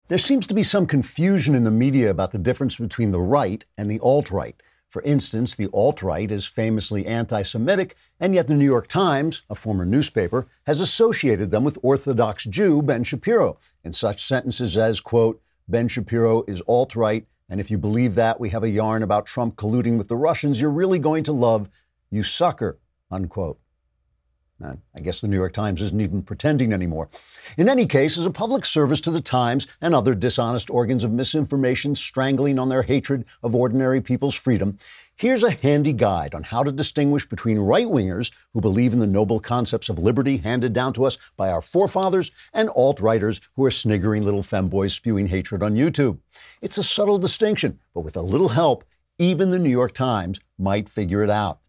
There seems to be some confusion in the media about the difference between the right and the alt-right. For instance, the alt-right is famously anti-Semitic, and yet the New York Times, a former newspaper, has associated them with Orthodox Jew Ben Shapiro in such sentences as, quote, "Ben Shapiro is alt-right, and if you believe that we have a yarn about Trump colluding with the Russians, you're really going to love, you sucker," unquote. I guess the New York Times isn't even pretending anymore. In any case, as a public service to the Times and other dishonest organs of misinformation strangling on their hatred of ordinary people's freedom, here's a handy guide on how to distinguish between right-wingers who believe in the noble concepts of liberty handed down to us by our forefathers and alt-righters who are sniggering little femboys spewing hatred on YouTube. It's a subtle distinction, but with a little help, even the New York Times might figure it out.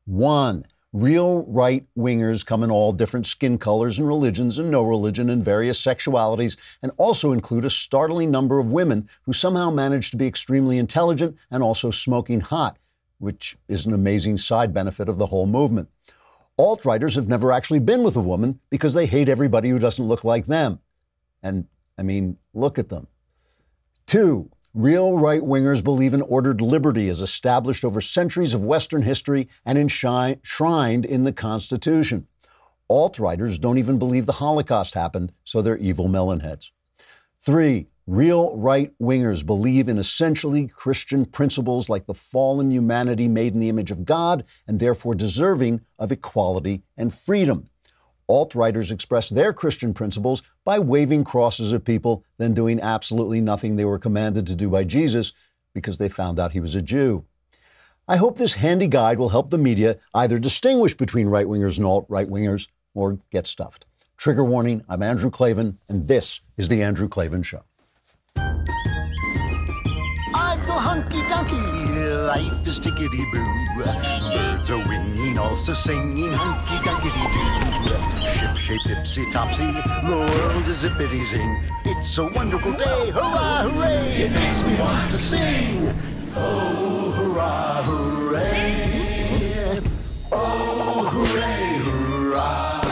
1. Real right-wingers come in all different skin colors and religions and no religion and various sexualities, and also include a startling number of women who somehow manage to be extremely intelligent and also smoking hot, which is an amazing side benefit of the whole movement. Alt-righters have never actually been with a woman because they hate everybody who doesn't look like them. And, look at them. 2. Real right-wingers believe in ordered liberty as established over centuries of Western history and enshrined in the Constitution. Alt-righters don't even believe the Holocaust happened, so they're evil melonheads. 3. Real right-wingers believe in essentially Christian principles like the fallen humanity made in the image of God and therefore deserving of equality and freedom. Alt-righters express their Christian principles by waving crosses at people, then doing absolutely nothing they were commanded to do by Jesus because they found out he was a Jew. I hope this handy guide will help the media either distinguish between right-wingers and alt-right-wingers or get stuffed. Trigger warning, I'm Andrew Klavan, and this is The Andrew Klavan Show. I feel hunky-dunky, life is tickety-boo. Birds are winging, also singing hunky-dunky-doo. Ship-shaped, ipsy-topsy, the world is zippity-zing. It's a wonderful day, hurrah, hooray! It makes me want to sing. Oh, hurrah, hooray! Oh, hooray, hurrah!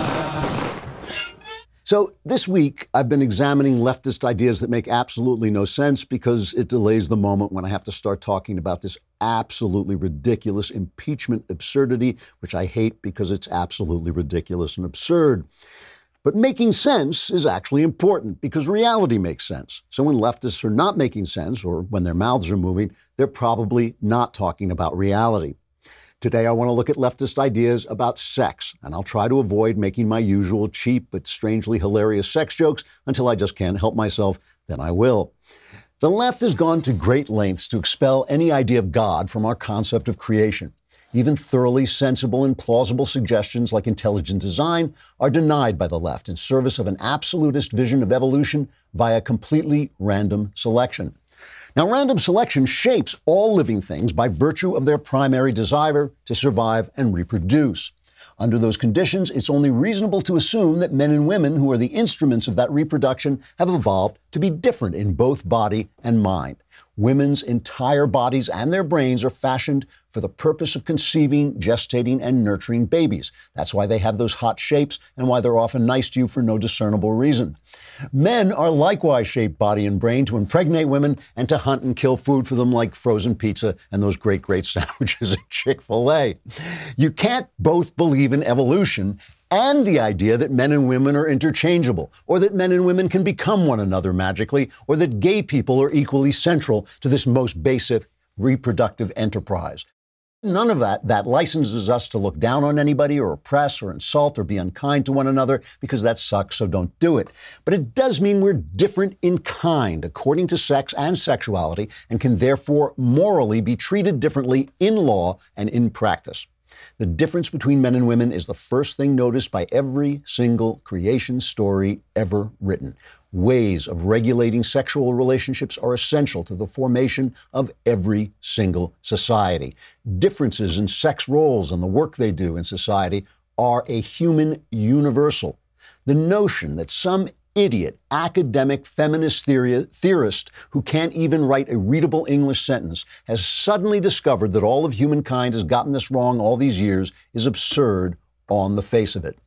So this week, I've been examining leftist ideas that make absolutely no sense because it delays the moment when I have to start talking about this absolutely ridiculous impeachment absurdity, which I hate because it's absolutely ridiculous and absurd. But making sense is actually important because reality makes sense. So when leftists are not making sense, or when their mouths are moving, they're probably not talking about reality. Today, I want to look at leftist ideas about sex, and I'll try to avoid making my usual cheap but strangely hilarious sex jokes until I just can't help myself, then I will. The left has gone to great lengths to expel any idea of God from our concept of creation. Even thoroughly sensible and plausible suggestions like intelligent design are denied by the left in service of an absolutist vision of evolution via completely random selection. Now, random selection shapes all living things by virtue of their primary desire to survive and reproduce. Under those conditions, it's only reasonable to assume that men and women who are the instruments of that reproduction have evolved to be different in both body and mind. Women's entire bodies and their brains are fashioned for the purpose of conceiving, gestating, and nurturing babies. That's why they have those hot shapes and why they're often nice to you for no discernible reason. Men are likewise shaped body and brain to impregnate women and to hunt and kill food for them like frozen pizza and those great, great sandwiches at Chick-fil-A. You can't both believe in evolution and the idea that men and women are interchangeable, or that men and women can become one another magically, or that gay people are equally central to this most basic reproductive enterprise. None of that licenses us to look down on anybody or oppress or insult or be unkind to one another, because that sucks, so don't do it. But it does mean we're different in kind according to sex and sexuality, and can therefore morally be treated differently in law and in practice. The difference between men and women is the first thing noticed by every single creation story ever written. Ways of regulating sexual relationships are essential to the formation of every single society. Differences in sex roles and the work they do in society are a human universal. The notion that some idiot, academic, feminist theorist who can't even write a readable English sentence has suddenly discovered that all of humankind has gotten this wrong all these years is absurd on the face of it.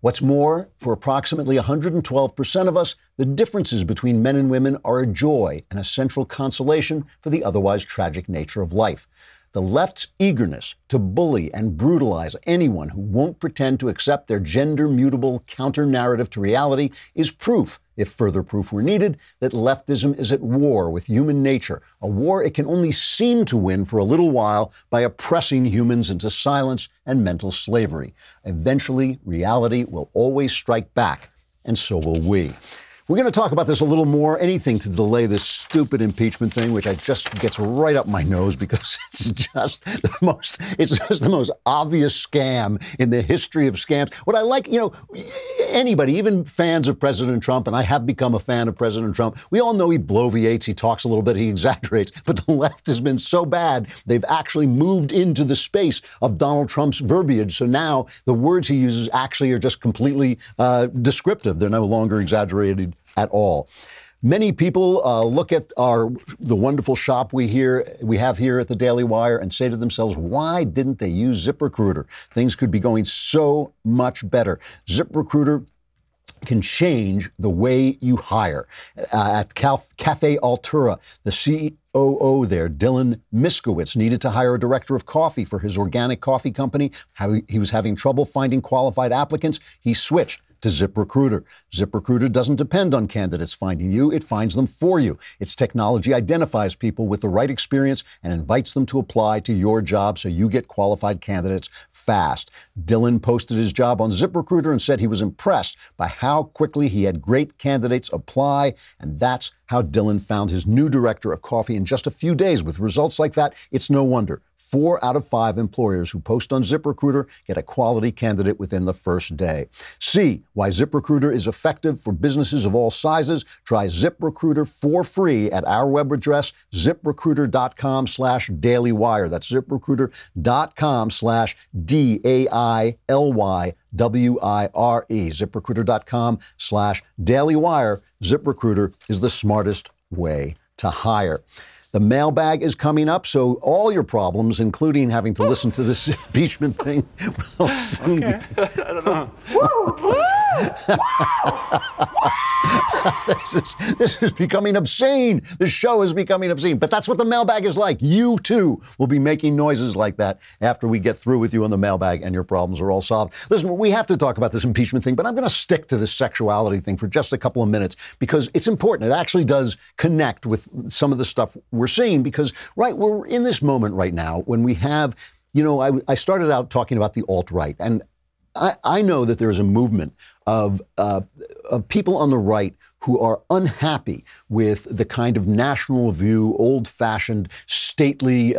What's more, for approximately 112% of us, the differences between men and women are a joy and a central consolation for the otherwise tragic nature of life. The left's eagerness to bully and brutalize anyone who won't pretend to accept their gender-mutable counter-narrative to reality is proof, if further proof were needed, that leftism is at war with human nature, a war it can only seem to win for a little while by oppressing humans into silence and mental slavery. Eventually, reality will always strike back, and so will we. We're going to talk about this a little more, anything to delay this stupid impeachment thing, which just gets right up my nose because it's just the most obvious scam in the history of scams. What I like, anybody, even fans of President Trump, and I have become a fan of President Trump, we all know he bloviates, he talks a little bit, he exaggerates, but the left has been so bad, they've actually moved into the space of Donald Trump's verbiage. So now the words he uses actually are just completely descriptive. They're no longer exaggerated at all. Many people look at the wonderful shop we have here at the Daily Wire and say to themselves, why didn't they use ZipRecruiter? Things could be going so much better. ZipRecruiter can change the way you hire. At Cafe Altura, the COO there, Dylan Miskowitz, needed to hire a director of coffee for his organic coffee company. He was having trouble finding qualified applicants. He switched to ZipRecruiter. ZipRecruiter doesn't depend on candidates finding you. It finds them for you. Its technology identifies people with the right experience and invites them to apply to your job so you get qualified candidates fast. Dylan posted his job on ZipRecruiter and said he was impressed by how quickly he had great candidates apply, and that's how Dylan found his new director of coffee in just a few days. With results like that, it's no wonder 4 out of 5 employers who post on ZipRecruiter get a quality candidate within the first day. See why ZipRecruiter is effective for businesses of all sizes. Try ZipRecruiter for free at our web address, ZipRecruiter.com/dailywire. That's ZipRecruiter.com/DAILYWIRE. ZipRecruiter.com/dailywire. ZipRecruiter is the smartest way to hire. The mailbag is coming up, so all your problems, including having to listen to this impeachment thing, will soon I don't know. This is becoming obscene. This show is becoming obscene. But that's what the mailbag is like. You, too, will be making noises like that after we get through with you on the mailbag and your problems are all solved. Listen, we have to talk about this impeachment thing, but I'm going to stick to this sexuality thing for just a couple of minutes because it's important. It actually does connect with some of the stuff we're seeing because, right, we're in this moment right now when we have, I started out talking about the alt-right, and I know that there is a movement of people on the right who are unhappy with the kind of national view, old-fashioned, stately,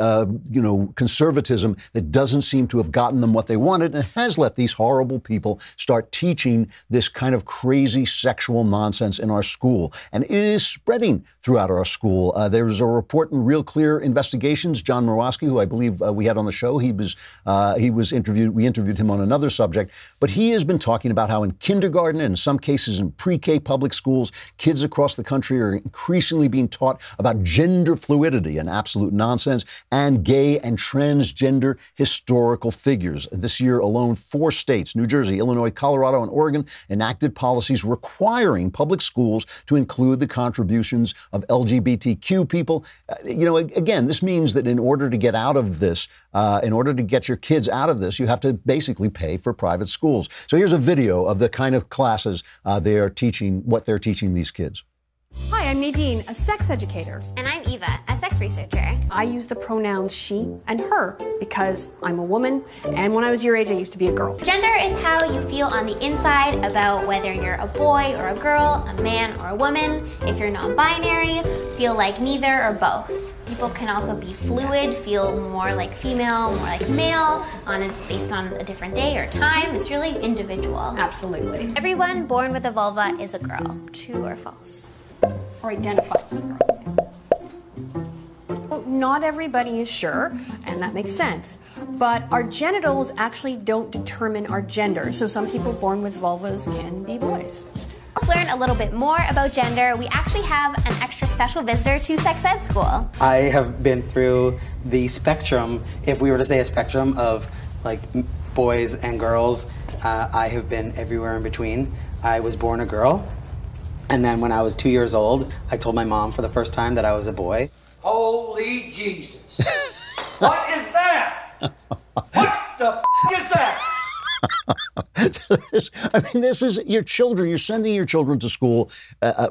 conservatism that doesn't seem to have gotten them what they wanted and has let these horrible people start teaching this kind of crazy sexual nonsense in our school. And it is spreading throughout our school. There's a report in Real Clear Investigations. John Murowski, who I believe we had on the show, we interviewed him on another subject, but he has been talking about how in kindergarten and in some cases in pre-K public schools, kids across the country are increasingly being taught about gender fluidity and absolute nonsense and gay and transgender historical figures. This year alone, 4 states, New Jersey, Illinois, Colorado, and Oregon, enacted policies requiring public schools to include the contributions of LGBTQ people. Again, this means that in order to get out of this, in order to get your kids out of this, you have to basically pay for private schools. So here's a video of the kind of classes they're teaching these kids. Hi, I'm Nadine, a sex educator. And I'm Eva, a sex researcher. I use the pronouns she and her because I'm a woman, and when I was your age, I used to be a girl. Gender is how you feel on the inside about whether you're a boy or a girl, a man or a woman. If you're non-binary, feel like neither or both. People can also be fluid, feel more like female, more like male, based on a different day or time. It's really individual. Absolutely. Everyone born with a vulva is a girl. True or false? Or identifies as a girl. Well, not everybody is sure, and that makes sense. But our genitals actually don't determine our gender, so some people born with vulvas can be boys. Let's learn a little bit more about gender. We actually have an extra special visitor to Sex Ed School. I have been through the spectrum, if we were to say a spectrum of like boys and girls. I have been everywhere in between. I was born a girl, and then when I was 2 years old, I told my mom for the first time that I was a boy. Holy Jesus. What is that? What the is that? I mean, this is your children. You're sending your children to school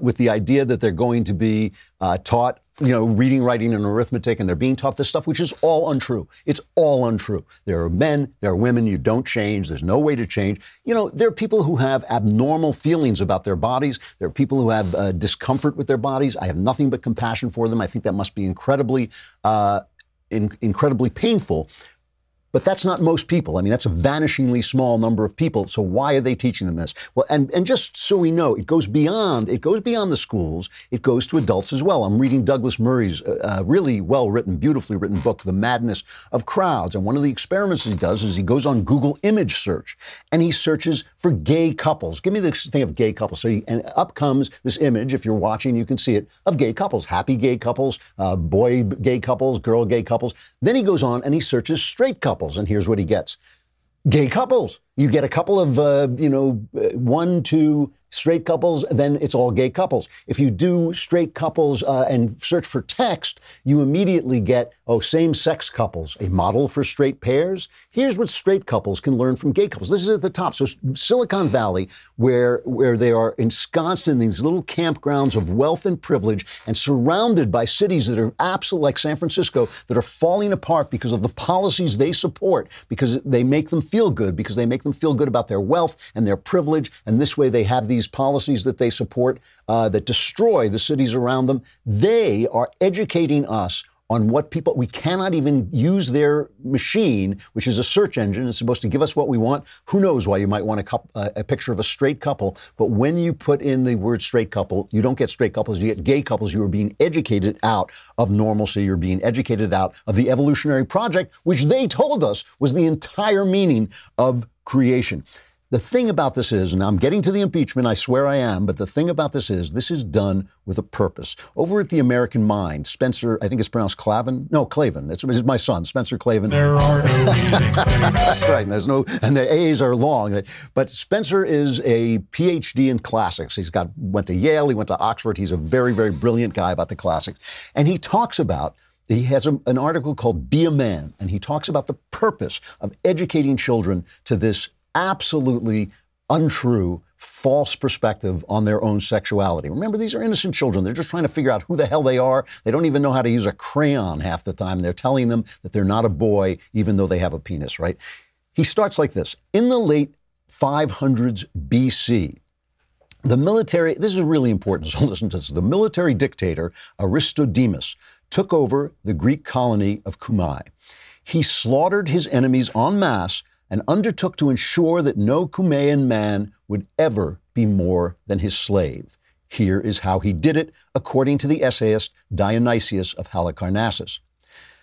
with the idea that they're going to be taught, reading, writing, and arithmetic, and they're being taught this stuff, which is all untrue. It's all untrue. There are men, there are women. You don't change. There's no way to change. There are people who have abnormal feelings about their bodies. There are people who have discomfort with their bodies. I have nothing but compassion for them. I think that must be incredibly painful. But that's not most people. I mean, that's a vanishingly small number of people. So why are they teaching them this? Well, and just so we know, it goes beyond the schools. It goes to adults as well. I'm reading Douglas Murray's really well-written, beautifully written book, The Madness of Crowds. And one of the experiments he does is he goes on Google image search and he searches for gay couples. Give me this thing of gay couples. And up comes this image. If you're watching, you can see it, of gay couples, happy gay couples, boy gay couples, girl gay couples. Then he goes on and he searches straight couples. And here's what he gets. Gay couples. You get a couple of, 1, 2 straight couples, then it's all gay couples. If you do straight couples and search for text, you immediately get, same-sex couples, a model for straight pairs. Here's what straight couples can learn from gay couples. This is at the top. So Silicon Valley, where they are ensconced in these little campgrounds of wealth and privilege and surrounded by cities that are absolute, like San Francisco, that are falling apart because of the policies they support, because they make them feel good, because they make them feel good about their wealth and their privilege. And this way they have these policies that they support that destroy the cities around them. They are educating us on what people, we cannot even use their machine, which is a search engine. It's supposed to give us what we want. Who knows why you might want a picture of a straight couple. But when you put in the word straight couple, you don't get straight couples, you get gay couples. You are being educated out of normalcy. You're being educated out of the evolutionary project, which they told us was the entire meaning of creation. The thing about this is, and I'm getting to the impeachment, I swear I am, but the thing about this is done with a purpose. Over at the American Mind, Spencer, I think it's pronounced Klavan? No, Klavan. It's my son, Spencer Klavan. There are no meetings. That's right, and the A's are long. But Spencer is a PhD in classics. Went to Yale, he went to Oxford. He's a very, very brilliant guy about the classics. And he talks about, he has an article called Be a Man, and he talks about the purpose of educating children to this absolutely untrue, false perspective on their own sexuality. Remember, these are innocent children. They're just trying to figure out who the hell they are. They don't even know how to use a crayon half the time. They're telling them that they're not a boy, even though they have a penis, right? He starts like this. In the late 500s BC, the military, this is really important, so listen to this. The military dictator, Aristodemus, took over the Greek colony of Cumae. He slaughtered his enemies en masse and undertook to ensure that no Cumaean man would ever be more than his slave. Here is how he did it, according to the essayist Dionysius of Halicarnassus.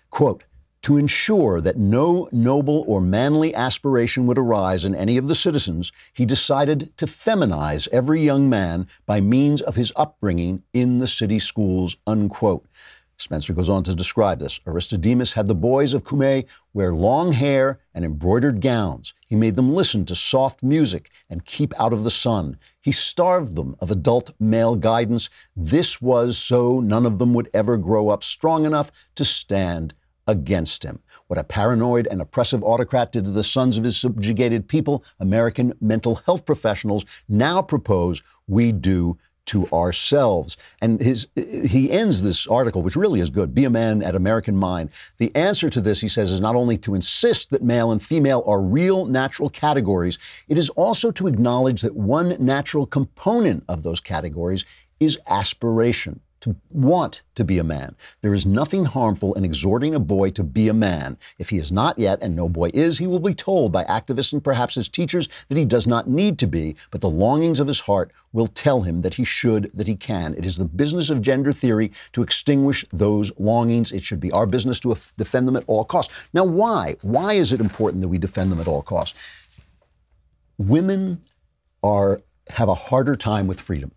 Quote, to ensure that no noble or manly aspiration would arise in any of the citizens, he decided to feminize every young man by means of his upbringing in the city schools, unquote. Spencer goes on to describe this. Aristodemus had the boys of Cumae wear long hair and embroidered gowns. He made them listen to soft music and keep out of the sun. He starved them of adult male guidance. This was so none of them would ever grow up strong enough to stand against him. What a paranoid and oppressive autocrat did to the sons of his subjugated people, American mental health professionals now propose we do to ourselves. And he ends this article, which really is good, Be a Man at American Mind. The answer to this, he says, is not only to insist that male and female are real natural categories, it is also to acknowledge that one natural component of those categories is aspiration, to want to be a man. There is nothing harmful in exhorting a boy to be a man. If he is not yet, and no boy is, he will be told by activists and perhaps his teachers that he does not need to be, but the longings of his heart will tell him that he should, that he can. It is the business of gender theory to extinguish those longings. It should be our business to defend them at all costs. Now, why? Why is it important that we defend them at all costs? Women have a harder time with freedom.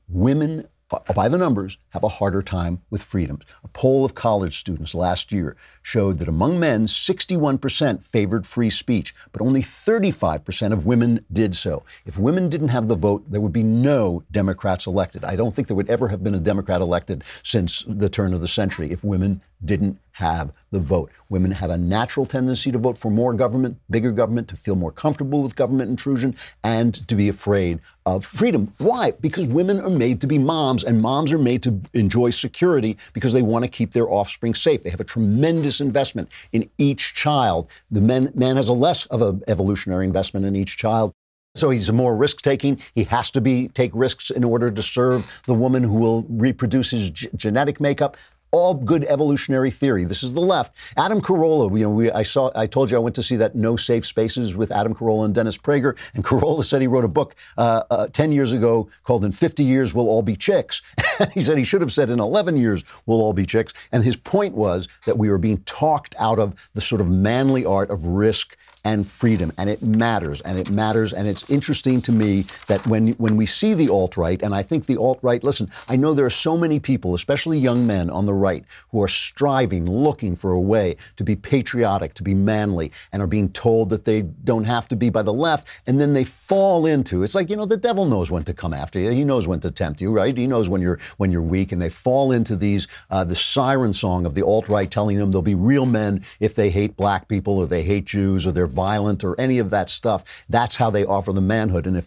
Women by the numbers, have a harder time with freedoms. A poll of college students last year showed that among men, 61% favored free speech, but only 35% of women did so. If women didn't have the vote, there would be no Democrats elected. I don't think there would ever have been a Democrat elected since the turn of the century if women didn't have the vote. Women have a natural tendency to vote for more government, bigger government, to feel more comfortable with government intrusion, and to be afraid of freedom. Why? Because women are made to be moms, and moms are made to enjoy security because they want to keep their offspring safe. They have a tremendous investment in each child. The man has a less of an evolutionary investment in each child. So he's more risk-taking. He has to take risks in order to serve the woman who will reproduce his genetic makeup. All good evolutionary theory. This is the left. Adam Carolla, I told you I went to see that No Safe Spaces with Adam Carolla and Dennis Prager, and Carolla said he wrote a book 10 years ago called In 50 Years We'll All Be Chicks. He said he should have said in 11 years we'll all be chicks. And his point was that we were being talked out of the sort of manly art of risk and freedom, and it matters, and it matters, and it's interesting to me that when we see the alt-right, and I think the alt-right, listen, I know there are so many people, especially young men on the right, who are striving, looking for a way to be patriotic, to be manly, and are being told that they don't have to be by the left, and then they fall into, it's like, the devil knows when to come after you, he knows when to tempt you, right? He knows when you're weak, and they fall into the siren song of the alt-right telling them they'll be real men if they hate black people, or they hate Jews, or they're violent, or any of that stuff. That's how they offer the manhood. And if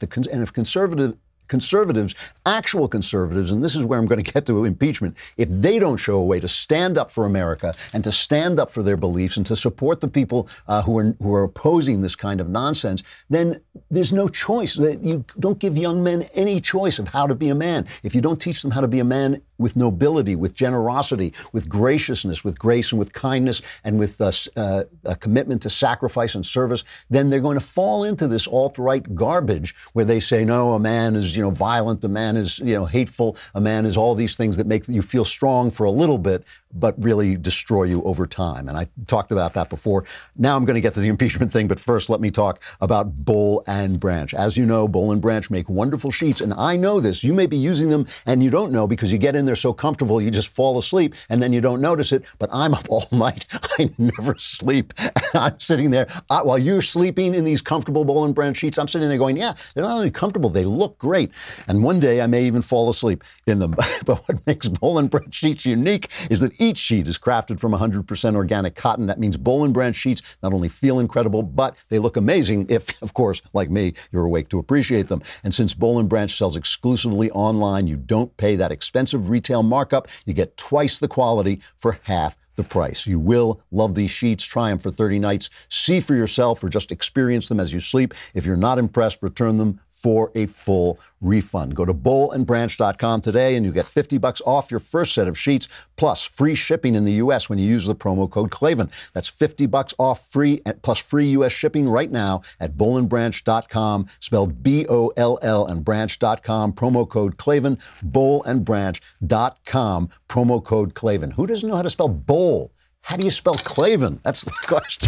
conservatives, actual conservatives, and this is where I'm going to get to impeachment, if they don't show a way to stand up for America and to stand up for their beliefs and to support the people who are opposing this kind of nonsense, then there's no choice. You don't give young men any choice of how to be a man. If you don't teach them how to be a man with nobility, with generosity, with graciousness, with grace and with kindness, and with a commitment to sacrifice and service, then they're going to fall into this alt-right garbage where they say, no, a man is, violent, a man is, hateful, a man is all these things that make you feel strong for a little bit, but really destroy you over time. And I talked about that before. Now I'm going to get to the impeachment thing, but first let me talk about Boll and Branch. As you know, Boll and Branch make wonderful sheets, and I know this. You may be using them and you don't know because you get in there so comfortable you just fall asleep and then you don't notice it, but I'm up all night. I never sleep. I'm sitting there while you're sleeping in these comfortable Boll and Branch sheets. I'm sitting there going, yeah, they're not only comfortable, they look great. And one day I may even fall asleep in them. But what makes Boll and Branch sheets unique is that each sheet is crafted from 100% organic cotton. That means Boll and Branch sheets not only feel incredible, but they look amazing if, of course, like me, you're awake to appreciate them. And since Boll and Branch sells exclusively online, you don't pay that expensive retail markup. You get twice the quality for half the price. You will love these sheets. Try them for 30 nights. See for yourself or just experience them as you sleep. If you're not impressed, return them for a full refund. Go to bollandbranch.com today and you get $50 off your first set of sheets, plus free shipping in the U.S. when you use the promo code Klavan. That's $50 off free plus free U.S. shipping right now at bollandbranch.com, spelled B-O-L-L and branch.com, promo code Klavan, bollandbranch.com, promo code Klavan. Who doesn't know how to spell bowl? How do you spell Klavan? That's the question.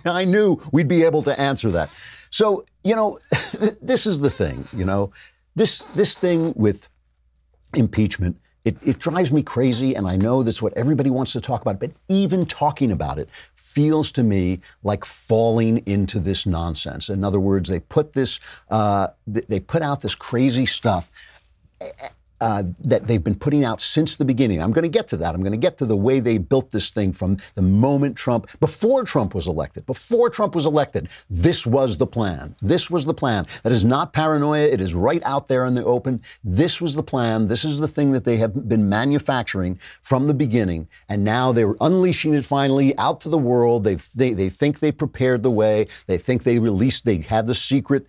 I knew we'd be able to answer that. So, this is the thing, this thing with impeachment, it drives me crazy, and I know that's what everybody wants to talk about, but even talking about it feels to me like falling into this nonsense. In other words, they put out this crazy stuff that they've been putting out since the beginning. I'm going to get to that. I'm going to get to the way they built this thing from the moment before Trump was elected, this was the plan. This was the plan. That is not paranoia. It is right out there in the open. This was the plan. This is the thing that they have been manufacturing from the beginning. And now they're unleashing it finally out to the world. They think they prepared the way. They think they had the secret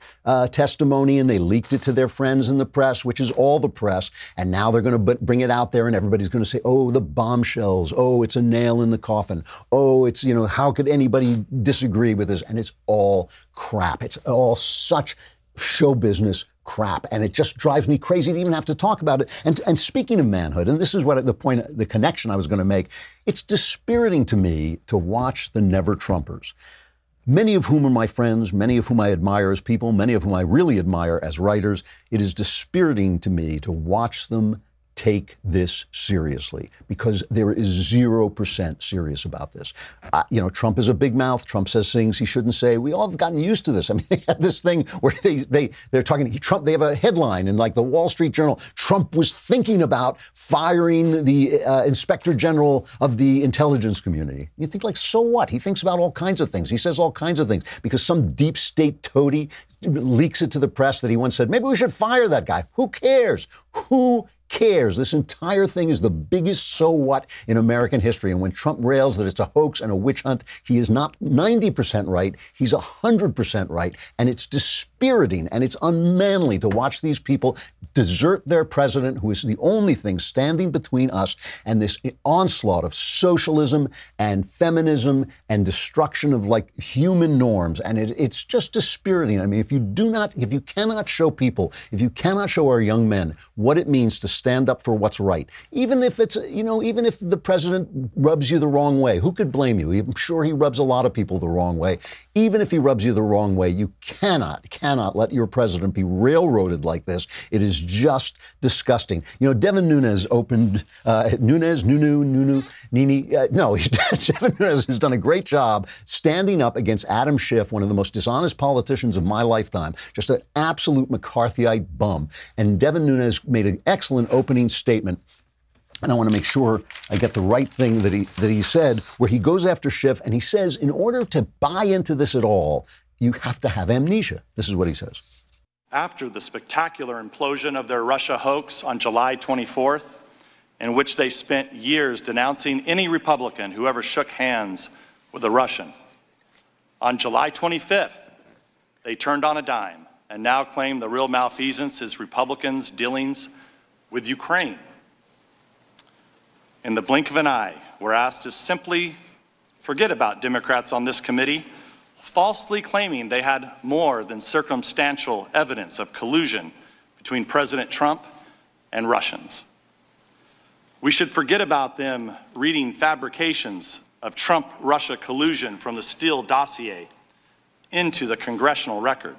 testimony and they leaked it to their friends in the press, which is all the press. And now they're going to bring it out there and everybody's going to say, oh, the bombshells. Oh, it's a nail in the coffin. Oh, it's, how could anybody disagree with this? And it's all crap. It's all such show business crap. And it just drives me crazy to even have to talk about it. And speaking of manhood, and this is what the connection I was going to make, it's dispiriting to me to watch the Never Trumpers. many of whom are my friends, many of whom I admire as people, many of whom I really admire as writers. It is dispiriting to me to watch them take this seriously, because there is 0% serious about this. Trump is a big mouth. Trump says things he shouldn't say. We all have gotten used to this. I mean, they had this thing where they're talking Trump. They have a headline in like the Wall Street Journal. Trump was thinking about firing the inspector general of the intelligence community. You think, like, so what? He thinks about all kinds of things. He says all kinds of things because some deep state toady leaks it to the press that he once said, maybe we should fire that guy. Who cares? Who cares? This entire thing is the biggest so what in American history. And when Trump rails that it's a hoax and a witch hunt, he is not 90% right. He's 100% right. And it's dispiriting and it's unmanly to watch these people desert their president, who is the only thing standing between us and this onslaught of socialism and feminism and destruction of like human norms. And it's just dispiriting. I mean, if you cannot show our young men what it means to stand up for what's right, even if the president rubs you the wrong way, who could blame you? I'm sure he rubs a lot of people the wrong way. Even if he rubs you the wrong way, you cannot let your president be railroaded like this. It is just disgusting. Devin Nunes opened, Devin Nunes has done a great job standing up against Adam Schiff, one of the most dishonest politicians of my lifetime, just an absolute McCarthyite bum. And Devin Nunes made an excellent opening statement. And I want to make sure I get the right thing that he said, where he goes after Schiff and he says, in order to buy into this at all, you have to have amnesia. This is what he says. After the spectacular implosion of their Russia hoax on July 24th, in which they spent years denouncing any Republican who ever shook hands with a Russian, on July 25th, they turned on a dime and now claim the real malfeasance is Republicans' dealings with Ukraine. In the blink of an eye, we're asked to simply forget about Democrats on this committee, falsely claiming they had more than circumstantial evidence of collusion between President Trump and Russians. We should forget about them reading fabrications of Trump-Russia collusion from the Steele dossier into the congressional record.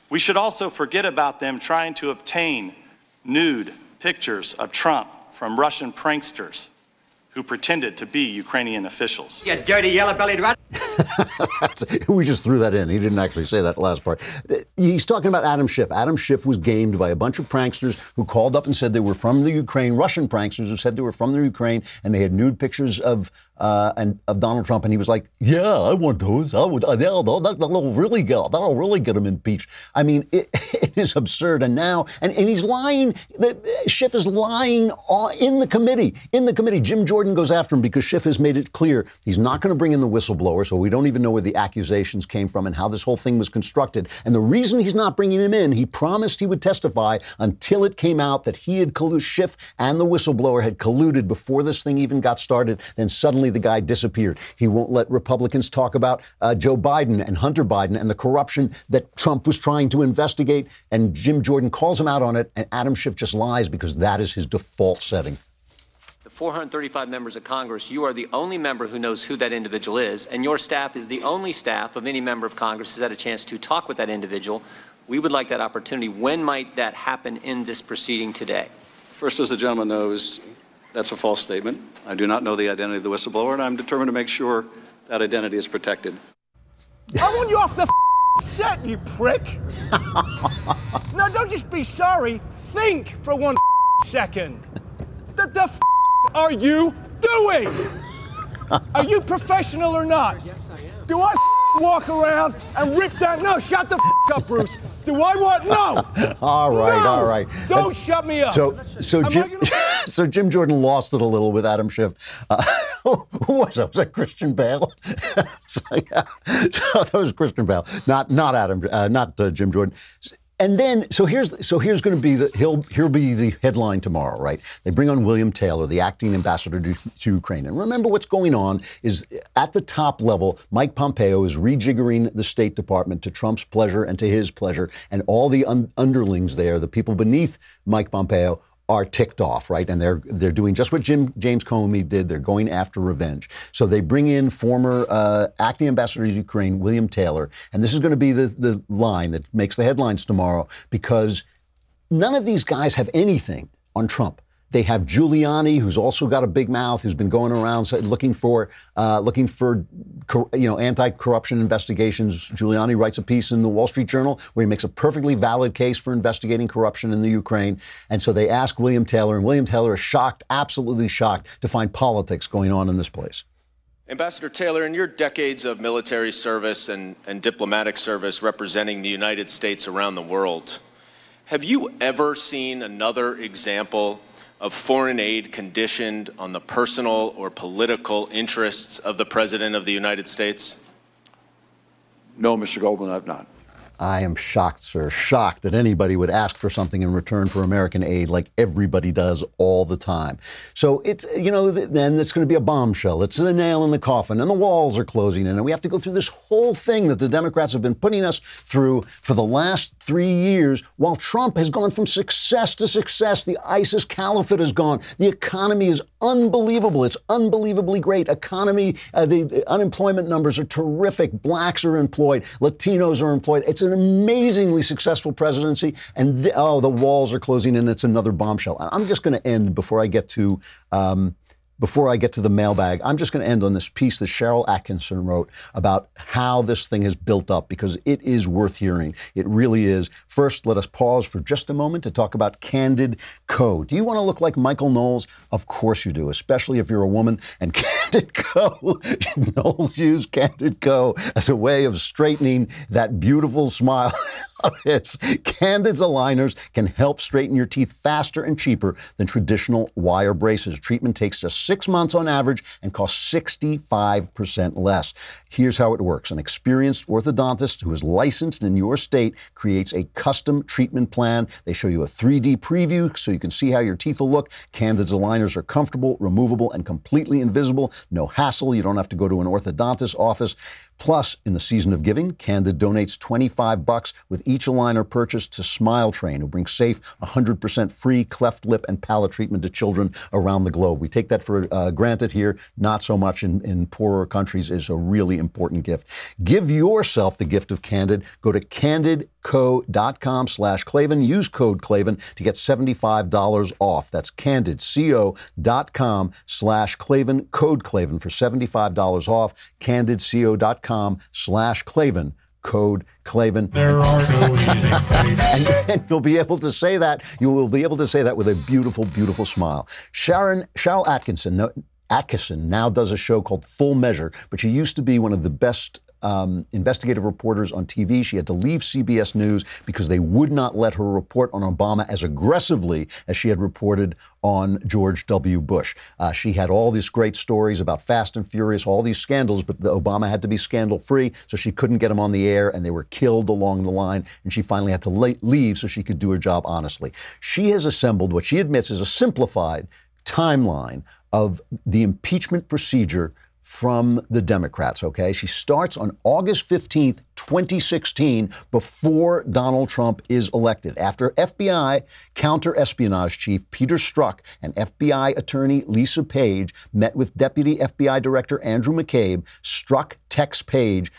We should also forget about them trying to obtain nude pictures of Trump from Russian pranksters who pretended to be Ukrainian officials. You dirty yellow-bellied rat. We just threw that in. He didn't actually say that last part. He's talking about Adam Schiff. Adam Schiff was gamed by a bunch of pranksters who called up and said they were from the Ukraine, Russian pranksters who said they were from the Ukraine, and they had nude pictures of Donald Trump, and he was like, "Yeah, I want those. That'll really get him impeached." I mean, it is absurd. And now, and he's lying. Schiff is lying in the committee. Jim Jordan goes after him because Schiff has made it clear he's not going to bring in the whistleblower, so we don't even know where the accusations came from and how this whole thing was constructed. And the reason he's not bringing him in, he promised he would testify until it came out that he had Schiff and the whistleblower had colluded before this thing even got started. Then suddenly the guy disappeared. He won't let Republicans talk about Joe Biden and Hunter Biden and the corruption that Trump was trying to investigate. And Jim Jordan calls him out on it, and Adam Schiff just lies because that is his default setting. 435 members of Congress, you are the only member who knows who that individual is, and your staff is the only staff of any member of Congress who's had a chance to talk with that individual. We would like that opportunity. When might that happen in this proceeding today? First, as the gentleman knows, that's a false statement. I do not know the identity of the whistleblower, and I'm determined to make sure that identity is protected. I want you off the set, you prick! No, don't just be sorry. Think for 1 second. The are you doing? Are you professional or not? Yes, I am. Do I walk around and rip that? No, shut the up, Bruce. Do I want? No. All right. Don't shut me up. So Jim Jordan lost it a little with Adam Schiff. Who was that? Was that Christian Bale? So that was Christian Bale, not Jim Jordan. And then, so here's going to be he'll be the headline tomorrow, right? They bring on William Taylor, the acting ambassador to Ukraine. And remember what's going on is at the top level, Mike Pompeo is rejiggering the State Department to Trump's pleasure and to his pleasure. And all the underlings there, the people beneath Mike Pompeo, are ticked off, right? And they're doing just what James Comey did. They're going after revenge. So they bring in former acting ambassador to Ukraine, William Taylor, and this is going to be the line that makes the headlines tomorrow, because none of these guys have anything on Trump. They have Giuliani, who's also got a big mouth, who's been going around looking for anti-corruption investigations. Giuliani writes a piece in the Wall Street Journal where he makes a perfectly valid case for investigating corruption in the Ukraine. And so they ask William Taylor, and William Taylor is shocked, absolutely shocked, to find politics going on in this place. Ambassador Taylor, in your decades of military service and diplomatic service representing the United States around the world, have you ever seen another example of foreign aid conditioned on the personal or political interests of the President of the United States? No, Mr. Goldman, I've not. I am shocked, sir, shocked that anybody would ask for something in return for American aid like everybody does all the time. So it's, then it's going to be a bombshell. It's a nail in the coffin, and the walls are closing in, and we have to go through this whole thing that the Democrats have been putting us through for the last 3 years, while Trump has gone from success to success. The ISIS caliphate is gone. The economy is unbelievable. It's unbelievably great. Economy, the unemployment numbers are terrific. Blacks are employed. Latinos are employed. It's an amazingly successful presidency, and the walls are closing in. It's another bombshell. I'm just going to end before I get to the mailbag. I'm just going to end on this piece that Cheryl Atkinson wrote about how this thing has built up, because it is worth hearing. It really is. First, let us pause for just a moment to talk about Candid Co. Do you want to look like Michael Knowles? Of course you do, especially if you're a woman. And Candid Co. Knowles used Candid Co. as a way of straightening that beautiful smile. Candid's aligners can help straighten your teeth faster and cheaper than traditional wire braces. Treatment takes just 6 months on average and costs 65% less. Here's how it works. An experienced orthodontist who is licensed in your state creates a custom treatment plan. They show you a 3D preview so you can see how your teeth will look. Candid's aligners are comfortable, removable, and completely invisible. No hassle. You don't have to go to an orthodontist's office. Plus, in the season of giving, Candid donates $25 with each aligner purchase to Smile Train, who brings safe, 100% free cleft lip and palate treatment to children around the globe. We take that for granted here, not so much in poorer countries. Is a really important gift. Give yourself the gift of Candid. Go to candidco.com/Klavan. Use code Klavan to get $75 off. That's candidco.com/Klavan. Code Klavan for $75 off. candidco.com/Klavan. Code Klavan. There are no easy and you'll be able to say that. You will be able to say that with a beautiful, beautiful smile. Cheryl Atkinson now does a show called Full Measure, but she used to be one of the best investigative reporters on TV. She had to leave CBS News because they would not let her report on Obama as aggressively as she had reported on George W. Bush. She had all these great stories about Fast and Furious, all these scandals, but Obama had to be scandal-free, so she couldn't get him on the air, and they were killed along the line, and she finally had to leave so she could do her job honestly. She has assembled what she admits is a simplified timeline of the impeachment procedure from the Democrats, okay? She starts on August 15th, 2016, before Donald Trump is elected. After FBI counter-espionage chief Peter Strzok and FBI attorney Lisa Page met with Deputy FBI Director Andrew McCabe, Strzok texts Page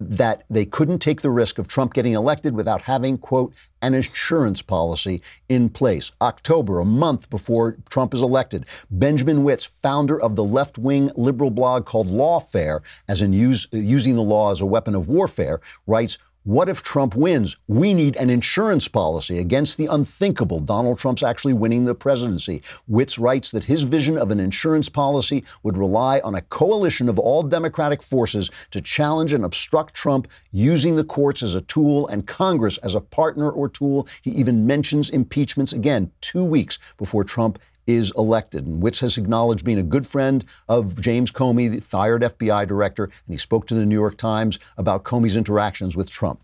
that they couldn't take the risk of Trump getting elected without having, quote, an insurance policy in place. October, a month before Trump is elected, Benjamin Wittes, founder of the left-wing liberal blog called Lawfare, as in using the law as a weapon of warfare, writes, what if Trump wins? We need an insurance policy against the unthinkable. Donald Trump's actually winning the presidency. Wittes writes that his vision of an insurance policy would rely on a coalition of all Democratic forces to challenge and obstruct Trump, using the courts as a tool and Congress as a partner or tool. He even mentions impeachments again 2 weeks before Trump is elected. And Wittes has acknowledged being a good friend of James Comey, the fired FBI director, and he spoke to the New York Times about Comey's interactions with Trump.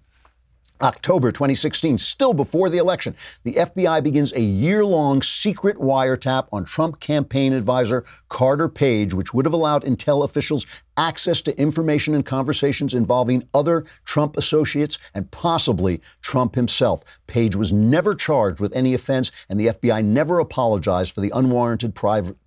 October 2016, still before the election, the FBI begins a year-long secret wiretap on Trump campaign advisor Carter Page, which would have allowed intel officials access to information and conversations involving other Trump associates and possibly Trump himself. Page was never charged with any offense, and the FBI never apologized for the unwarranted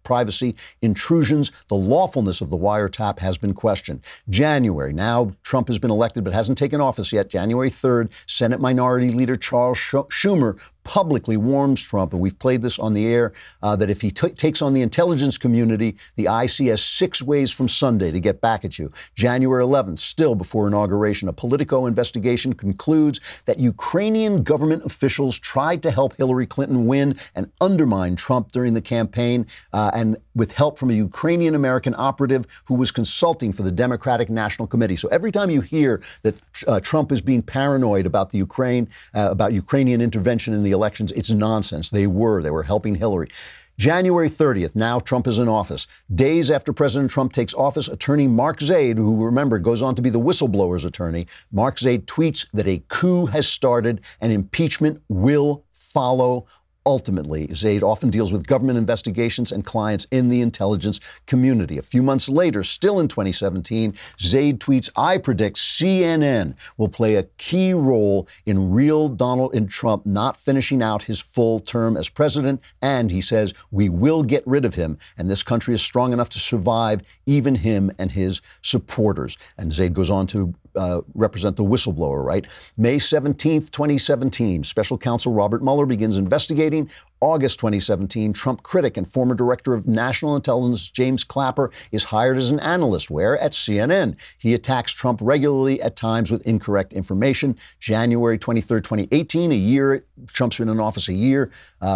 privacy intrusions. The lawfulness of the wiretap has been questioned. January, now Trump has been elected but hasn't taken office yet. January 3rd, Senate Minority Leader Charles Schumer publicly warns Trump, and we've played this on the air, that if he takes on the intelligence community, the IC has 6 ways from Sunday to get back at you. January 11th, still before inauguration, a Politico investigation concludes that Ukrainian government officials tried to help Hillary Clinton win and undermine Trump during the campaign, and with help from a Ukrainian-American operative who was consulting for the Democratic National Committee. So every time you hear that Trump is being paranoid about the about Ukrainian intervention in the elections, it's nonsense. They were helping Hillary. January 30th, now Trump is in office. Days after President Trump takes office, attorney Mark Zaid, who, remember, goes on to be the whistleblower's attorney, Mark Zaid tweets that a coup has started and impeachment will follow. Ultimately, Zaid often deals with government investigations and clients in the intelligence community. A few months later, still in 2017, Zaid tweets, I predict CNN will play a key role in real Donald Trump not finishing out his full term as president. And he says, we will get rid of him. And this country is strong enough to survive even him and his supporters. And Zaid goes on to represent the whistleblower, right? May 17th, 2017, special counsel Robert Mueller begins investigating. August 2017, Trump critic and former director of national intelligence James Clapper is hired as an analyst. Where? At CNN. He attacks Trump regularly, at times with incorrect information. January 23rd, 2018, a year, Trump's been in office a year,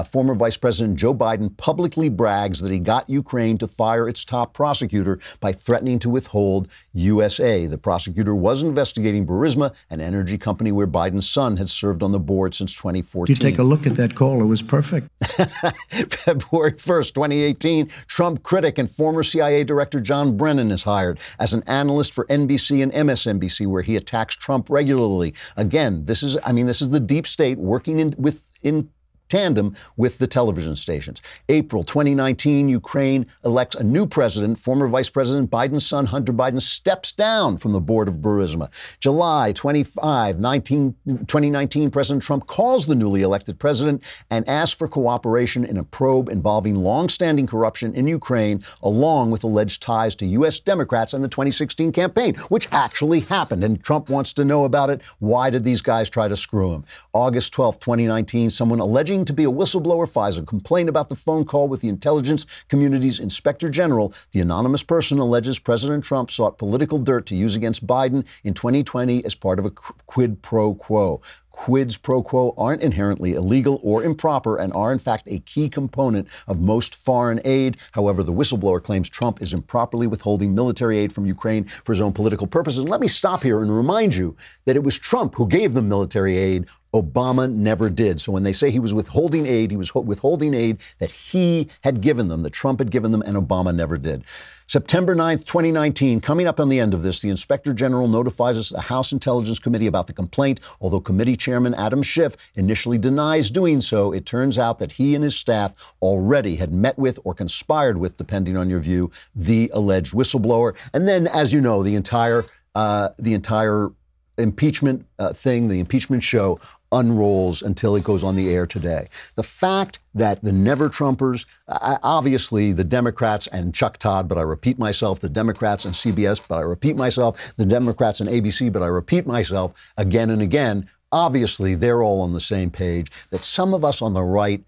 former Vice President Joe Biden publicly brags that he got Ukraine to fire its top prosecutor by threatening to withhold U.S. aid. The prosecutor was investigating Burisma, an energy company where Biden's son had served on the board since 2014. You take a look at that call, it was perfect. February 1st, 2018, Trump critic and former CIA Director John Brennan is hired as an analyst for NBC and MSNBC, where he attacks Trump regularly. Again, this is the deep state working in tandem with the television stations. April 2019, Ukraine elects a new president. Former Vice President Biden's son, Hunter Biden, steps down from the board of Burisma. July 2019, President Trump calls the newly elected president and asks for cooperation in a probe involving long-standing corruption in Ukraine, along with alleged ties to U.S. Democrats in the 2016 campaign, which actually happened. And Trump wants to know about it. Why did these guys try to screw him? August 12th, 2019, someone alleging to be a whistleblower files a complaint about the phone call with the intelligence community's inspector general. The anonymous person alleges President Trump sought political dirt to use against Biden in 2020 as part of a quid pro quo. Quids pro quo aren't inherently illegal or improper and are, in fact, a key component of most foreign aid. However, the whistleblower claims Trump is improperly withholding military aid from Ukraine for his own political purposes. Let me stop here and remind you that it was Trump who gave them military aid. Obama never did. So when they say he was withholding aid, he was withholding aid that he had given them, that Trump had given them, and Obama never did. September 9th, 2019, coming up on the end of this, the Inspector General notifies us the House Intelligence Committee about the complaint. Although Committee Chairman Adam Schiff initially denies doing so, it turns out that he and his staff already had met with or conspired with, depending on your view, the alleged whistleblower. And then, as you know, the entire impeachment thing, the impeachment show, unrolls until it goes on the air today. The fact that the never-Trumpers, obviously the Democrats and Chuck Todd, but I repeat myself, the Democrats and CBS, but I repeat myself, the Democrats and ABC, but I repeat myself again and again, obviously they're all on the same page, that some of us on the right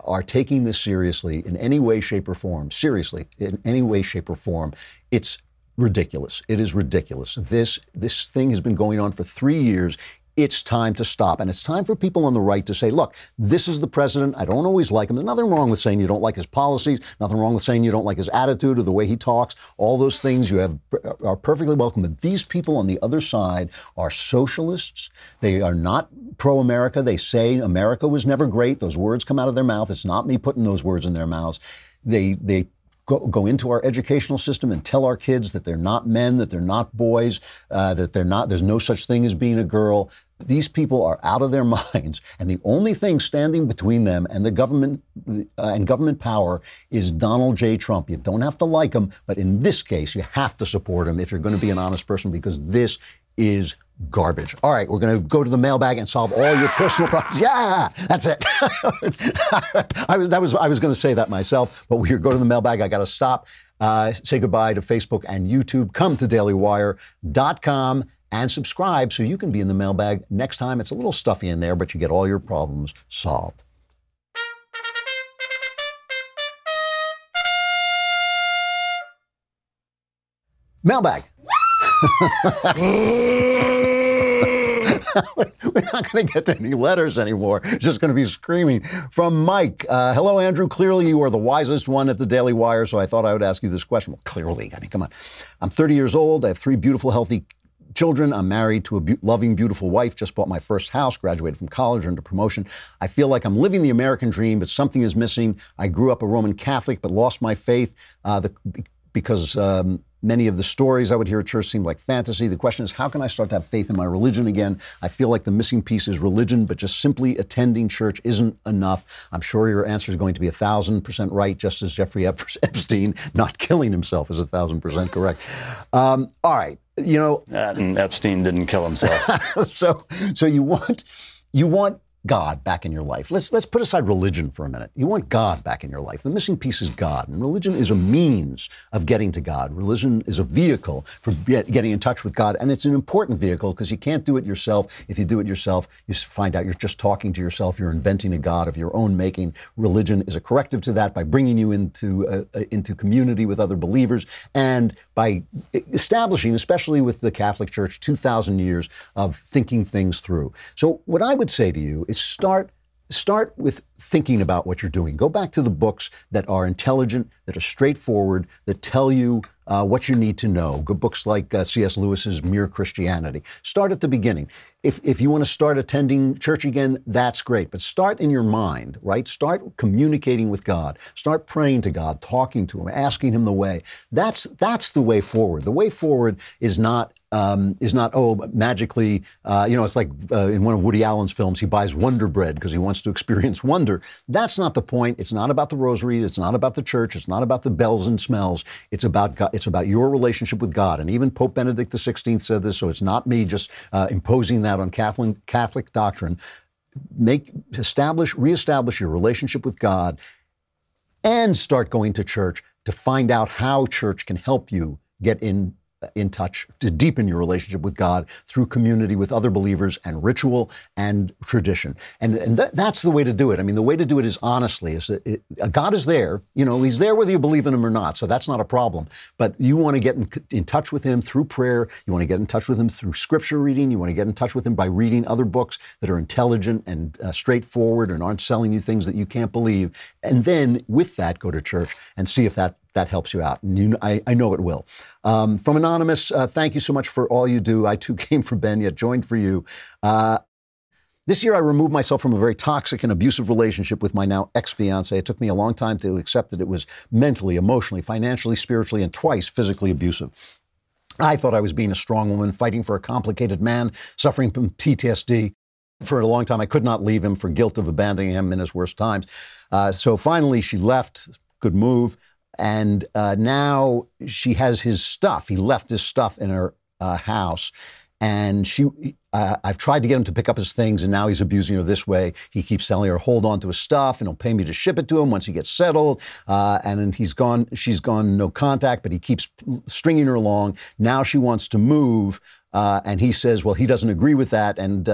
are taking this seriously in any way, shape, or form. Seriously, in any way, shape, or form. It's ridiculous. It is ridiculous. This thing has been going on for 3 years. It's time to stop. And it's time for people on the right to say, look, this is the president. I don't always like him. There's nothing wrong with saying you don't like his policies, nothing wrong with saying you don't like his attitude or the way he talks. All those things are perfectly welcome. But these people on the other side are socialists. They are not pro-America. They say America was never great. Those words come out of their mouth. It's not me putting those words in their mouths. They go into our educational system and tell our kids that they're not men, that they're not boys, that there's no such thing as being a girl. These people are out of their minds, and the only thing standing between them and the government and government power is Donald J. Trump. You don't have to like him, but in this case, you have to support him if you're going to be an honest person, because this is garbage. All right, we're going to go to the mailbag and solve all your personal problems. Yeah, that's it. I was going to say that myself, but we're going to the mailbag. I got to stop. Say goodbye to Facebook and YouTube. Come to dailywire.com and subscribe so you can be in the mailbag next time. It's a little stuffy in there, but you get all your problems solved. Mailbag. We're not going to get to any letters anymore. It's just going to be screaming. From Mike. Hello, Andrew. Clearly, you are the wisest one at the Daily Wire, so I thought I would ask you this question. Well, clearly. I mean, come on. I'm 30 years old. I have 3 beautiful, healthy children. I'm married to a loving, beautiful wife. Just bought my first house, graduated from college, earned a promotion. I feel like I'm living the American dream, but something is missing. I grew up a Roman Catholic, but lost my faith because many of the stories I would hear at church seemed like fantasy. The question is, how can I start to have faith in my religion again? I feel like the missing piece is religion, but just simply attending church isn't enough. I'm sure your answer is going to be 1,000% right, just as Jeffrey Epstein not killing himself is 1,000% correct. All right. You know, and Epstein didn't kill himself. So you want God back in your life. Let's put aside religion for a minute. You want God back in your life. The missing piece is God, and religion is a means of getting to God. Religion is a vehicle for getting in touch with God, and it's an important vehicle because you can't do it yourself. If you do it yourself, you find out you're just talking to yourself. You're inventing a God of your own making. Religion is a corrective to that by bringing you into community with other believers and by establishing, especially with the Catholic Church, 2,000 years of thinking things through. So what I would say to you is start with thinking about what you're doing. Go back to the books that are intelligent, that are straightforward, that tell you what you need to know. Good books like C.S. Lewis's Mere Christianity. Start at the beginning. If you want to start attending church again, that's great. But start in your mind, right? Start communicating with God. Start praying to God, talking to Him, asking Him the way. That's the way forward. The way forward is not magically, it's like in one of Woody Allen's films, he buys Wonder Bread because he wants to experience wonder. That's not the point. It's not about the rosary. It's not about the church. It's not about the bells and smells. It's about God. It's about your relationship with God. And even Pope Benedict XVI said this, so it's not me just imposing that on Catholic doctrine. Reestablish your relationship with God and start going to church to find out how church can help you get in touch, to deepen your relationship with God through community with other believers and ritual and tradition. And that's the way to do it. I mean, the way to do it is honestly, God is there. You know, He's there whether you believe in Him or not. So that's not a problem. But you want to get in touch with Him through prayer. You want to get in touch with Him through scripture reading. You want to get in touch with Him by reading other books that are intelligent and straightforward and aren't selling you things that you can't believe. And then with that, go to church and see if that helps you out. And I know it will. From Anonymous, thank you so much for all you do. I too came from Ben, yet joined for you. This year I removed myself from a very toxic and abusive relationship with my now ex-fiance. It took me a long time to accept that it was mentally, emotionally, financially, spiritually, and twice physically abusive. I thought I was being a strong woman, fighting for a complicated man, suffering from PTSD. For a long time, I could not leave him for guilt of abandoning him in his worst times. So finally, she left. Good move. And now she has his stuff. He left his stuff in her house. And I've tried to get him to pick up his things, and now he's abusing her this way. He keeps telling her, hold on to his stuff, and he'll pay me to ship it to him once he gets settled. And then she's gone, no contact, but he keeps stringing her along. Now she wants to move. And he says, well, he doesn't agree with that, and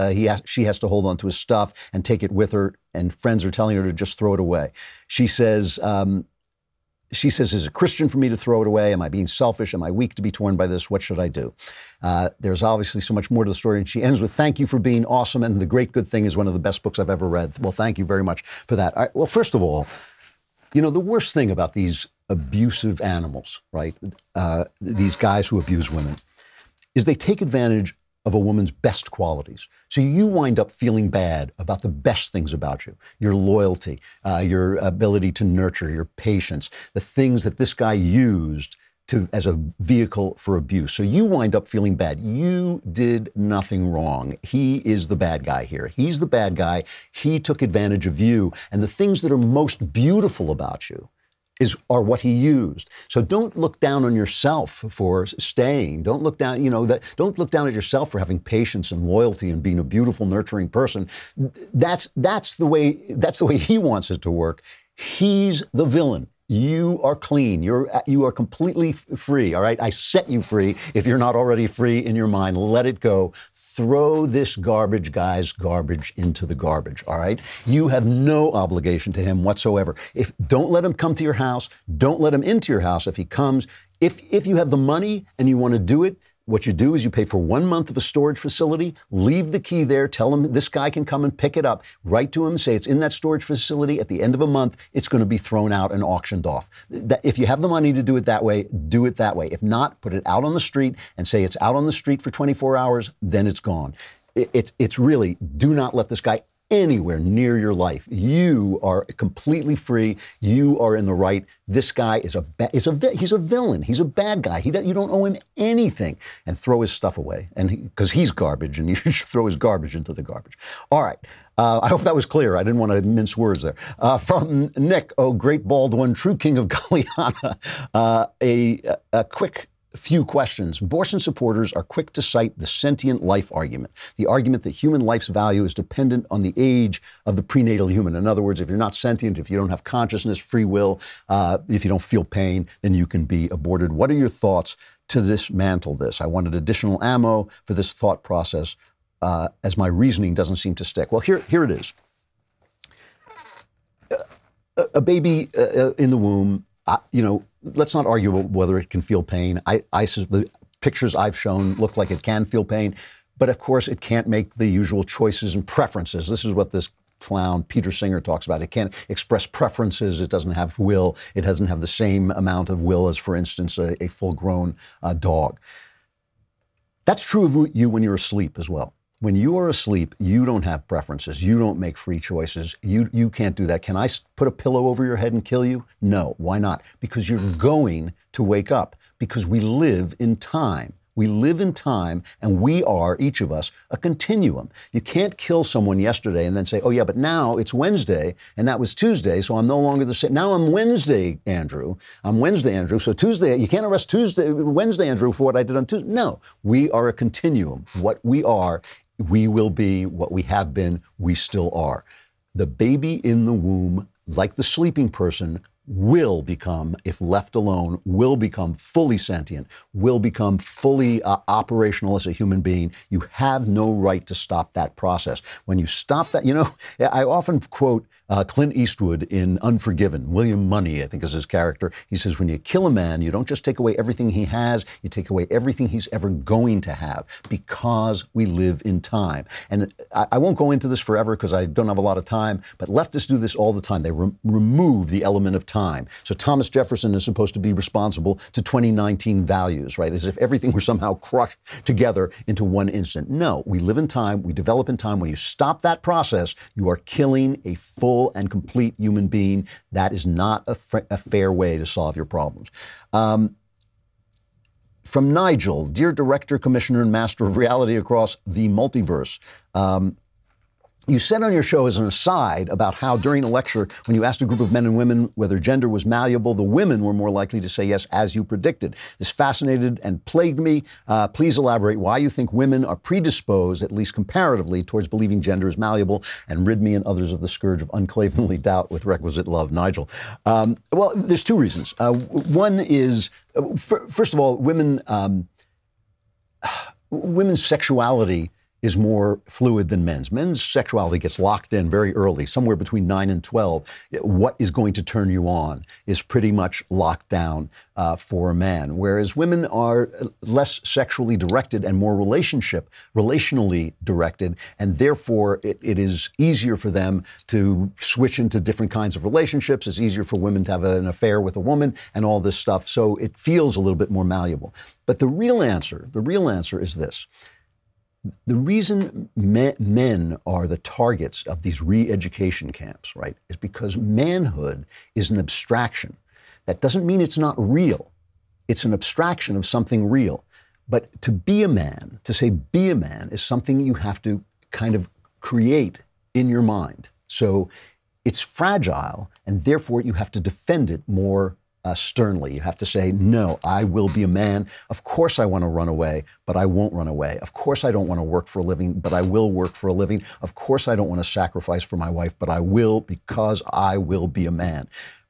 she has to hold on to his stuff and take it with her, and friends are telling her to just throw it away. She says, is it Christian for me to throw it away? Am I being selfish? Am I weak to be torn by this? What should I do? There's obviously so much more to the story. And she ends with, thank you for being awesome. And The Great Good Thing is one of the best books I've ever read. Well, thank you very much for that. All right, well, first of all, you know, the worst thing about these abusive animals, right? These guys who abuse women, is they take advantage of a woman's best qualities. So you wind up feeling bad about the best things about you, your loyalty, your ability to nurture, your patience, the things that this guy used as a vehicle for abuse. So you wind up feeling bad. You did nothing wrong. He is the bad guy here. He's the bad guy. He took advantage of you. And the things that are most beautiful about you are what he used. So don't look down on yourself for staying. Don't look down, don't look down at yourself for having patience and loyalty and being a beautiful, nurturing person. That's the way he wants it to work. He's the villain. You are clean. You are completely free. All right. I set you free. If you're not already free in your mind, let it go. Throw this garbage guy's garbage into the garbage. All right. You have no obligation to him whatsoever. Don't let him come to your house. Don't let him into your house if he comes. If you have the money and you want to do it, what you do is you pay for 1 month of a storage facility, leave the key there, tell him this guy can come and pick it up, write to him, say it's in that storage facility. At the end of a month, it's going to be thrown out and auctioned off. If you have the money to do it that way, do it that way. If not, put it out on the street and say it's out on the street for 24 hours, then it's gone. It's really, do not let this guy anywhere near your life. You are completely free. You are in the right. This guy he's a villain. He's a bad guy. You don't owe him anything. And throw his stuff away. And because he's garbage, and you should throw his garbage into the garbage. All right. I hope that was clear. I didn't want to mince words there. From Nick, oh, great bald one, true king of Galiana. A quick few questions. Abortion supporters are quick to cite the sentient life argument, the argument that human life's value is dependent on the age of the prenatal human. In other words, if you're not sentient, if you don't have consciousness, free will, if you don't feel pain, then you can be aborted. What are your thoughts to dismantle this? I wanted additional ammo for this thought process as my reasoning doesn't seem to stick. Well, here it is. A baby in the womb, let's not argue about whether it can feel pain. The pictures I've shown look like it can feel pain, but of course it can't make the usual choices and preferences. This is what this clown Peter Singer talks about. It can't express preferences. It doesn't have will. It doesn't have the same amount of will as, for instance, a full-grown dog. That's true of you when you're asleep as well. When you are asleep, you don't have preferences. You don't make free choices. You can't do that. Can I put a pillow over your head and kill you? No. Why not? Because you're going to wake up. Because we live in time. We live in time, and we are, each of us, a continuum. You can't kill someone yesterday and then say, oh, yeah, but now it's Wednesday, and that was Tuesday, so I'm no longer the same. Now I'm Wednesday, Andrew. I'm Wednesday, Andrew. So Tuesday, you can't arrest Wednesday, Andrew, for what I did on Tuesday. No. We are a continuum. What we are, we will be. What we have been, we still are. The baby in the womb, like the sleeping person, will become, if left alone, will become fully sentient, will become fully operational as a human being. You have no right to stop that process. When you stop that, I often quote Clint Eastwood in Unforgiven. William Money, I think, is his character. He says, when you kill a man, you don't just take away everything he has, you take away everything he's ever going to have, because we live in time. And I won't go into this forever because I don't have a lot of time, but leftists do this all the time. They remove the element of time. So Thomas Jefferson is supposed to be responsible to 2019 values, right? As if everything were somehow crushed together into one instant. No, we live in time. We develop in time. When you stop that process, you are killing a full and complete human being. That is not a fair way to solve your problems. From Nigel, dear Director, Commissioner, and Master of Reality across the multiverse, you said on your show as an aside about how during a lecture, when you asked a group of men and women whether gender was malleable, the women were more likely to say yes, as you predicted. This fascinated and plagued me. Please elaborate why you think women are predisposed, at least comparatively, towards believing gender is malleable, and rid me and others of the scourge of unclavenly doubt with requisite love. Nigel. Well, there's two reasons. One is, first of all, women's sexuality is more fluid than men's. Men's sexuality gets locked in very early, somewhere between 9 and 12. What is going to turn you on is pretty much locked down for a man, whereas women are less sexually directed and more relationally directed, and therefore it is easier for them to switch into different kinds of relationships. It's easier for women to have an affair with a woman and all this stuff, so it feels a little bit more malleable. But the real answer is this. The reason men are the targets of these re-education camps, right, is because manhood is an abstraction. That doesn't mean it's not real. It's an abstraction of something real. But to be a man, to say be a man, is something you have to kind of create in your mind. So it's fragile, and therefore you have to defend it more sternly. You have to say, no, I will be a man. Of course I want to run away, but I won't run away. Of course I don't want to work for a living, but I will work for a living. Of course I don't want to sacrifice for my wife, but I will, because I will be a man.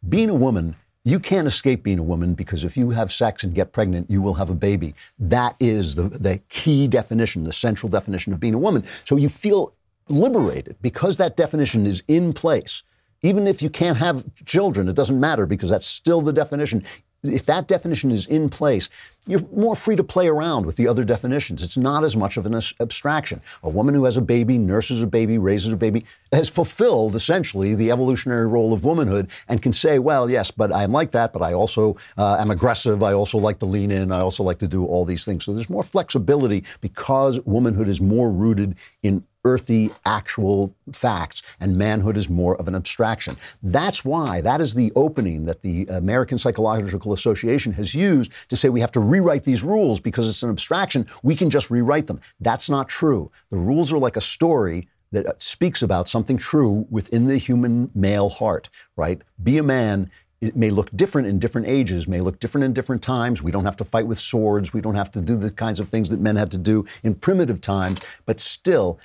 Being a woman, you can't escape being a woman, because if you have sex and get pregnant, you will have a baby. That is the key definition, the central definition of being a woman. So you feel liberated because that definition is in place. Even if you can't have children, it doesn't matter, because that's still the definition. If that definition is in place, you're more free to play around with the other definitions. It's not as much of an abstraction. A woman who has a baby, nurses a baby, raises a baby, has fulfilled essentially the evolutionary role of womanhood, and can say, well, yes, but I'm like that, but I also am aggressive. I also like to lean in. I also like to do all these things. So there's more flexibility because womanhood is more rooted in earthy, actual facts, and manhood is more of an abstraction. That's why, that is the opening that the American Psychological Association has used to say we have to rewrite these rules because it's an abstraction. We can just rewrite them. That's not true. The rules are like a story that speaks about something true within the human male heart, right? Be a man. It may look different in different ages, may look different in different times. We don't have to fight with swords. We don't have to do the kinds of things that men had to do in primitive times, but still,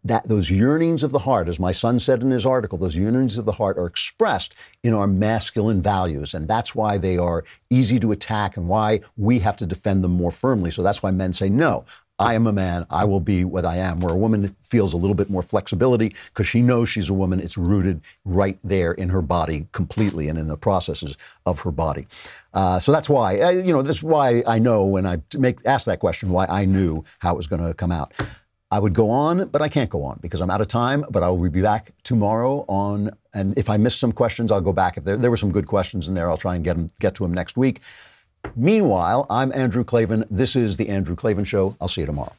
that those yearnings of the heart, as my son said in his article, those yearnings of the heart are expressed in our masculine values. And that's why they are easy to attack and why we have to defend them more firmly. So that's why men say, no, I am a man. I will be what I am. Where a woman feels a little bit more flexibility because she knows she's a woman. It's rooted right there in her body completely and in the processes of her body. So that's why, this is why I know when I ask that question, why I knew how it was going to come out. I would go on, but I can't go on because I'm out of time, but I will be back tomorrow and if I missed some questions, I'll go back. If there were some good questions in there, I'll try and get to them next week. Meanwhile, I'm Andrew Klavan. This is The Andrew Klavan Show. I'll see you tomorrow.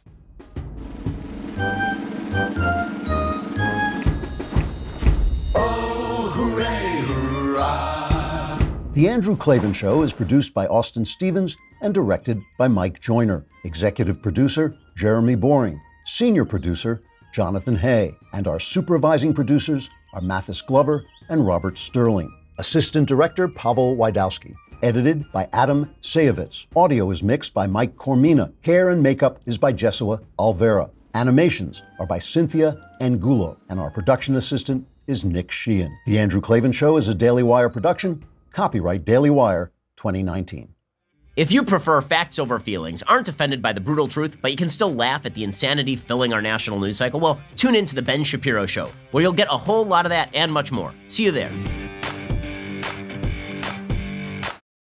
Oh, hooray, hurrah. The Andrew Klavan Show is produced by Austin Stevens and directed by Mike Joyner. Executive producer, Jeremy Boring. Senior producer, Jonathan Hay. And our supervising producers are Mathis Glover and Robert Sterling. Assistant director, Pavel Wydowski. Edited by Adam Sayevitz. Audio is mixed by Mike Cormina. Hair and makeup is by Jesua Alvera. Animations are by Cynthia Angulo. And our production assistant is Nick Sheehan. The Andrew Klavan Show is a Daily Wire production. Copyright Daily Wire 2019. If you prefer facts over feelings, aren't offended by the brutal truth, but you can still laugh at the insanity filling our national news cycle, well, tune in to The Ben Shapiro Show, where you'll get a whole lot of that and much more. See you there.